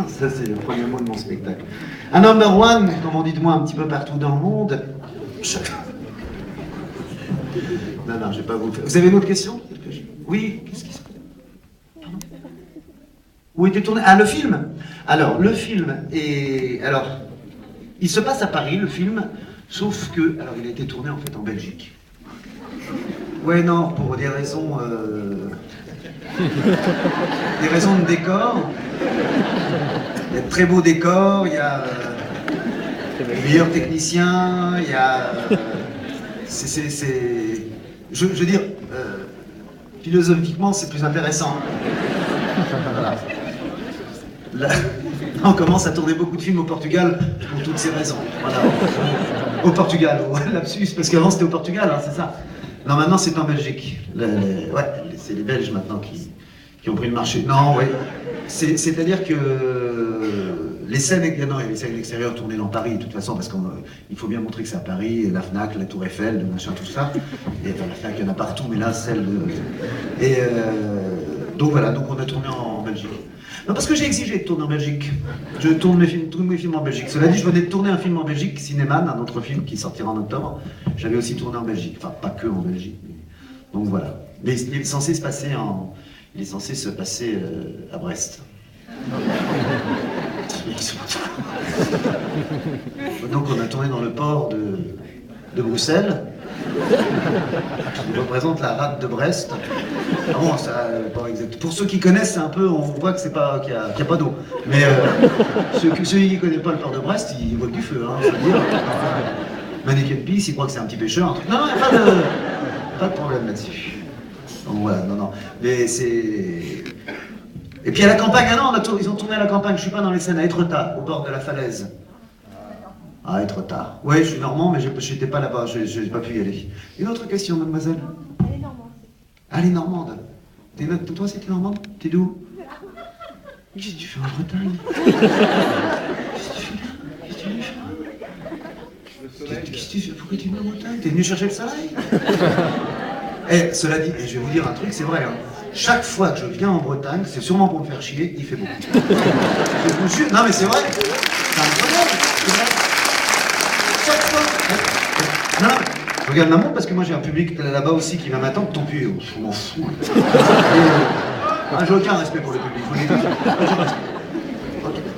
Ça, c'est le premier mot de mon spectacle. Un number one, comme on dit de moi un petit peu partout dans le monde. Non, non, je vais pas vous le faire. Vous avez une autre question? Oui, qu'est-ce qui se passe? Pardon? Où était tourné? Ah, le film. Alors, le film est... Alors, il se passe à Paris, le film, sauf que... Alors, il a été tourné, en fait, en Belgique. Ouais, non, pour des raisons... des raisons de décor. Il y a de très beaux décors, il y a les meilleurs techniciens, il y a... Je veux dire, philosophiquement, c'est plus intéressant. Voilà. Là, on commence à tourner beaucoup de films au Portugal pour toutes ces raisons. Voilà. Au Portugal, au lapsus, parce qu'avant c'était au Portugal, hein, c'est ça. Non, maintenant c'est en Belgique. Ouais, c'est les Belges maintenant qui ont pris le marché. Non, oui. C'est-à-dire que les scènes extérieures tournées dans Paris, de toute façon, parce qu'il faut bien montrer que c'est à Paris, la Fnac, la Tour Eiffel, le machin, tout ça. Et enfin, la Fnac, il y en a partout, mais là, celle de... Et donc voilà, donc on a tourné en Belgique. Non, parce que j'ai exigé de tourner en Belgique. Je tourne tous mes films en Belgique. Cela dit, je venais de tourner un film en Belgique, Cinéman, un autre film qui sortira en octobre. J'avais aussi tourné en Belgique. Enfin, pas que en Belgique. Donc voilà. Mais il est censé se passer à Brest. Donc on a tourné dans le port de Bruxelles. qui représente la rade de Brest. Ah bon, ça, pas exact. Pour ceux qui connaissent, c'est un peu, on voit que c'est pas, qu'il y a pas d'eau. Mais ceux qui ne connaissent pas le port de Brest, ils voient du feu, hein, je veux dire. Mannequin Peace, ils croient que c'est un petit pêcheur, un truc. Non, il n'y a pas de problème là-dessus. Donc voilà, non. Mais c'est... Et puis à la campagne, ah non, ils ont tourné à la campagne, je suis pas dans les scènes, à Étretat, au bord de la falaise. Ah, Étretat. Oui, je suis normand, mais j'étais pas là-bas, je n'ai pas pu y aller. Une autre question, mademoiselle? Elle est normande. Ah, elle est normande. Toi, c'était normande? T'es d'où? Qu'est-ce que tu fais en Bretagne? Qu'est-ce que tu fais? Pourquoi tu es venu en Bretagne? T'es venu chercher le soleil? Eh, cela dit, et je vais vous dire un truc, c'est vrai, hein. Chaque fois que je viens en Bretagne, c'est sûrement pour me faire chier, il fait beaucoup. Je vous jure, non mais c'est vrai, c'est incroyable, c'est vrai. Chaque fois. Non, je regarde la montre parce que moi j'ai un public là-bas aussi qui va m'attendre, tant pis, je m'en fous. J'ai aucun respect pour le public, vous les dites.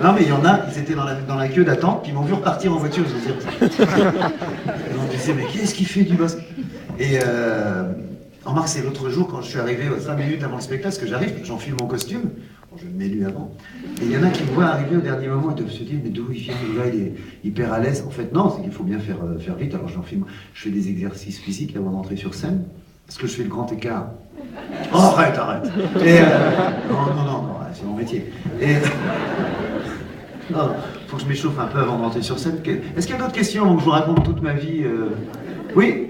Non mais il y en a, ils étaient dans la queue d'attente, puis ils m'ont vu repartir en voiture, je veux dire. Et on disait, mais qu'est-ce qu'il fait du boss? Et en mars, c'est l'autre jour quand je suis arrivé 5 minutes avant le spectacle, parce que j'arrive, j'enfile mon costume, bon, je me mets lui avant, et il y en a qui me voient arriver au dernier moment et doivent se dire, mais d'où il vient, là il est hyper à l'aise. En fait non, c'est qu'il faut bien faire vite, alors j'enfile, je fais des exercices physiques avant d'entrer sur scène, parce que je fais le grand écart. Oh, arrête. Et non, c'est mon métier. Et non, faut que je m'échauffe un peu avant d'entrer sur scène. Est-ce qu'il y a d'autres questions avant que je vous raconte toute ma vie? Oui.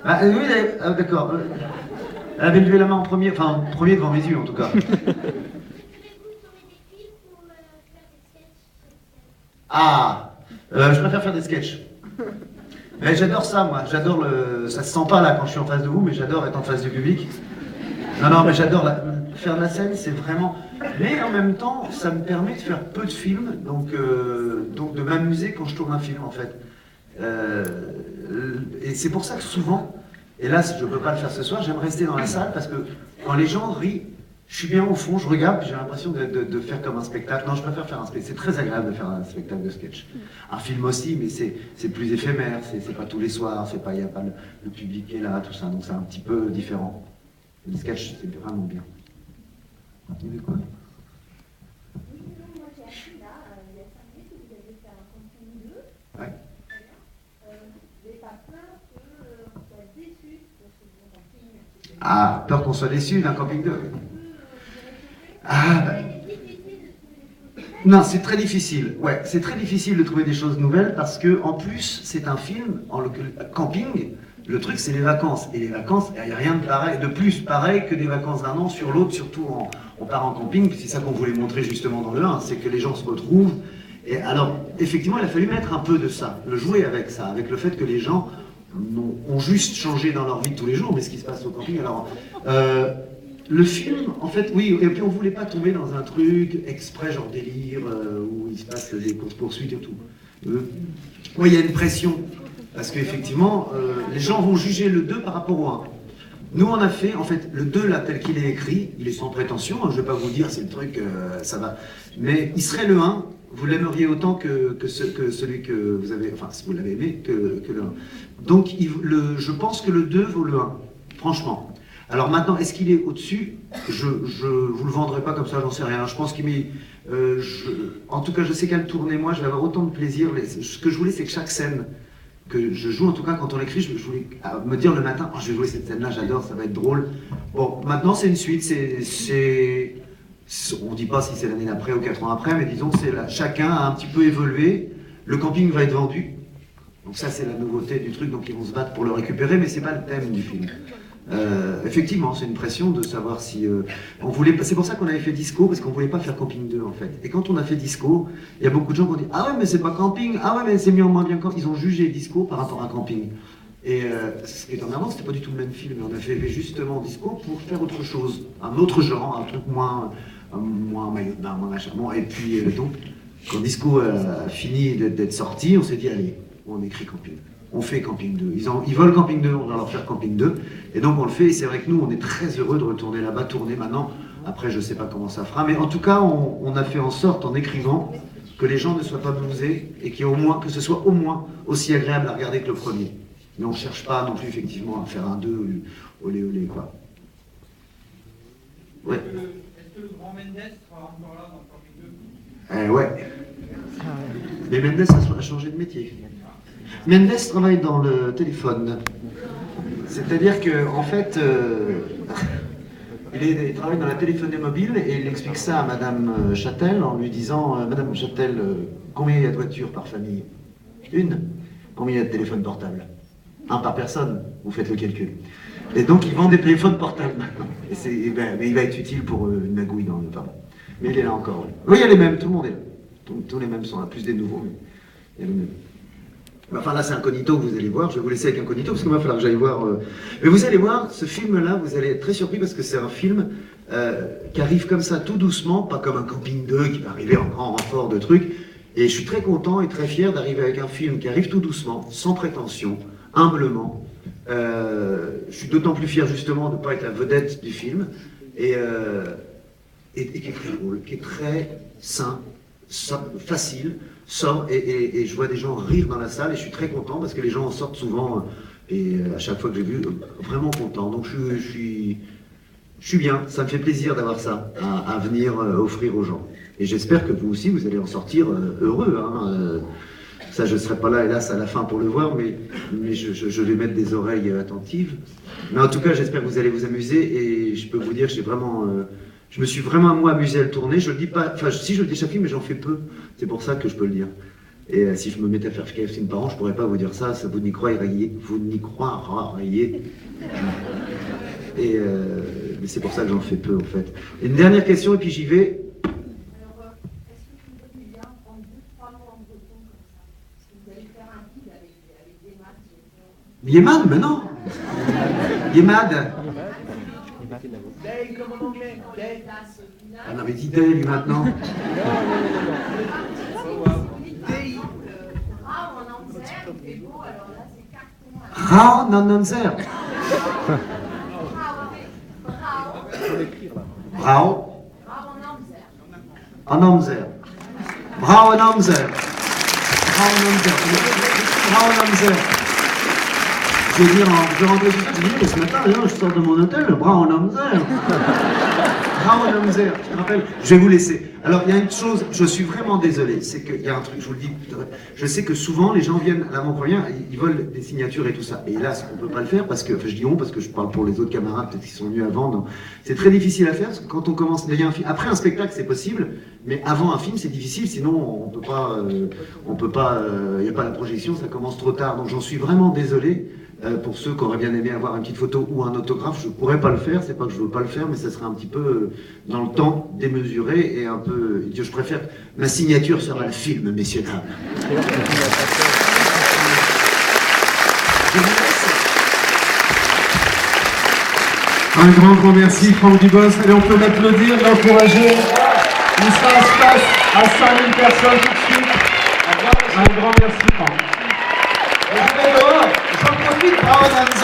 Ah, oui, d'accord. Elle avait levé la main en premier, enfin en premier devant mes yeux en tout cas. Ah, je préfère faire des sketchs. Mais j'adore ça, moi. J'adore le... Ça se sent pas là quand je suis en face de vous, mais j'adore être en face du public. Non, mais j'adore faire de la scène, c'est vraiment... Mais en même temps, ça me permet de faire peu de films, donc de m'amuser quand je tourne un film en fait. Et c'est pour ça que souvent, hélas je ne peux pas le faire ce soir, j'aime rester dans la salle parce que quand les gens rient, je suis bien au fond, je regarde, j'ai l'impression de faire comme un spectacle. Non, je préfère faire un spectacle, c'est très agréable de faire un spectacle de sketch. Un film aussi, mais c'est plus éphémère, c'est pas tous les soirs, il n'y a pas le public qui est là, tout ça, donc c'est un petit peu différent. Le sketch, c'est vraiment bien. Vous avez quoi? Ouais. Ah, peur qu'on soit déçu d'un camping 2. Ah, bah. Non, c'est très difficile. Ouais, c'est très difficile de trouver des choses nouvelles parce que, en plus, c'est un film, camping, le truc c'est les vacances. Et les vacances, il n'y a rien de plus pareil que des vacances d'un an sur l'autre, surtout on part en camping, puis c'est ça qu'on voulait montrer justement dans le 1, c'est que les gens se retrouvent. Et alors, effectivement, il a fallu mettre un peu de ça, le jouer avec ça, avec le fait que les gens ont juste changé dans leur vie de tous les jours, mais ce qui se passe au camping. Alors, Le film, en fait, oui, et puis on voulait pas tomber dans un truc exprès, genre délire, où il se passe des courses-poursuites et tout. Oui, il y a une pression, parce qu'effectivement, les gens vont juger le 2 par rapport au 1. Nous, on a fait, en fait, le 2, là, tel qu'il est écrit, il est sans prétention, hein, je ne vais pas vous dire, c'est le truc, ça va. Mais il serait le 1, vous l'aimeriez autant que celui que vous avez, enfin, si vous l'avez aimé, que le 1. Donc, je pense que le 2 vaut le 1, franchement. Alors maintenant, est-ce qu'il est au-dessus? Je vous le vendrai pas comme ça, j'en sais rien. Je pense qu'il met... en tout cas, je sais qu'à le tourner, moi, je vais avoir autant de plaisir. Ce que je voulais, c'est que chaque scène que je joue, en tout cas quand on l'écrit, je voulais me dire le matin, oh, je vais jouer cette scène-là, j'adore, ça va être drôle. Bon, maintenant c'est une suite, on ne dit pas si c'est l'année d'après ou 4 ans après, mais disons c'est là, chacun a un petit peu évolué, le camping va être vendu, donc ça c'est la nouveauté du truc, donc ils vont se battre pour le récupérer, mais c'est pas le thème du film. Effectivement, c'est une pression de savoir si on voulait. C'est pour ça qu'on avait fait Disco, parce qu'on voulait pas faire Camping 2 en fait. Et quand on a fait Disco, il y a beaucoup de gens qui ont dit ah ouais mais c'est pas Camping, ah ouais mais c'est mieux en moins bien quand ils ont jugé Disco par rapport à Camping. Et en avant, c'était pas du tout le même film. On a fait justement Disco pour faire autre chose, un autre genre, un truc moins maillot de bain, moins machin. Bon, et puis donc quand Disco a fini d'être sorti, on s'est dit allez, on écrit Camping. On fait Camping 2. Ils veulent Camping 2, on va leur faire Camping 2. Et donc on le fait, et c'est vrai que nous, on est très heureux de retourner là-bas, tourner maintenant. Après, je ne sais pas comment ça fera, mais en tout cas, on a fait en sorte, en écrivant, que les gens ne soient pas blousés, et que ce soit au moins aussi agréable à regarder que le premier. Mais on ne cherche pas non plus, effectivement, à faire un 2, olé olé, quoi. Ouais. Est-ce que le grand Mendes sera encore là dans Camping 2? Ouais. Mais Mendes a changé de métier. Mendes travaille dans le téléphone. C'est-à-dire qu'en fait, il travaille dans la téléphonie mobile et il explique ça à Madame Châtel en lui disant Madame Châtel, combien il y a de voitures par famille? Une. Combien il y a de téléphones portables? Un par personne. Vous faites le calcul. Et donc il vend des téléphones portables maintenant. Mais il va être utile pour une magouille dans le pardon. Mais il est là encore. Oui, oui, il y a les mêmes, tout le monde est là. Tous les mêmes sont là, plus des nouveaux, mais il y a les mêmes. Enfin là c'est Incognito que vous allez voir, je vais vous laisser avec Incognito parce qu'il va falloir que j'aille voir... Mais vous allez voir, ce film-là, vous allez être très surpris parce que c'est un film qui arrive comme ça tout doucement, pas comme un Camping 2 qui va arriver en grand renfort de trucs. Et je suis très content et très fier d'arriver avec un film qui arrive tout doucement, sans prétention, humblement. Je suis d'autant plus fier justement de ne pas être la vedette du film et qui est très drôle, qui est très sain, facile. Sort et je vois des gens rire dans la salle et je suis très content parce que les gens en sortent souvent et à chaque fois que j'ai vu, vraiment content. Donc je suis bien, ça me fait plaisir d'avoir ça à venir offrir aux gens. Et j'espère que vous aussi, vous allez en sortir heureux. Hein. Ça, je ne serai pas là, hélas, à la fin pour le voir, mais je vais mettre des oreilles attentives. Mais en tout cas, j'espère que vous allez vous amuser et je peux vous dire que j'ai vraiment... je me suis vraiment, moi, amusé à le tourner. Je le dis pas, enfin, si je le dis chaque film, mais j'en fais peu. C'est pour ça que je peux le dire. Et si je me mettais à faire film par an, je pourrais pas vous dire ça, vous n'y croiriez. Vous n'y croiriez. Et mais c'est pour ça que j'en fais peu, en fait. Et une dernière question, et puis j'y vais. Alors, est-ce que vous pouvez bien prendre 2-3 mots en breton comme ça? Parce que vous allez faire un film avec des maths. Yémad, mais non. Yémad. Day comme en anglais. Day. Ah non, mais dis Day, lui, maintenant. Ah, en anglais, et bon, alors là, c'est carton. Ra, non, non, zer. Bravo. En Amzer. Bravo en Amzer. Bravo en Amzer. Bravo en Amzer. Je veux dire, je rentrais ce matin, je sors de mon hôtel, Bravo en Amzer. Bravo en Amzer. Je me rappelle, je vais vous laisser. Alors, il y a une chose, je suis vraiment désolé, c'est qu'il y a un truc, je vous le dis, je sais que souvent les gens viennent à l'avant-première, ils veulent des signatures et tout ça. Et là, on ne peut pas le faire parce que, enfin, je dis on parce que je parle pour les autres camarades peut-être qui sont venus avant. C'est très difficile à faire parce que quand on commence, après un spectacle c'est possible, mais avant un film c'est difficile, sinon on peut pas, il n'y a pas la projection, ça commence trop tard. Donc j'en suis vraiment désolé. Pour ceux qui auraient bien aimé avoir une petite photo ou un autographe, je ne pourrais pas le faire, c'est pas que je ne veux pas le faire, mais ça serait un petit peu dans le temps, démesuré et un peu... Je préfère ma signature sur le film, messieurs dames. Je vous laisse. Un grand merci, Franck Dubos. Allez, on peut l'applaudir, l'encourager. Il sera à place à 5000 personnes tout de suite. Un grand merci, Franck. J'en profite pour avoir un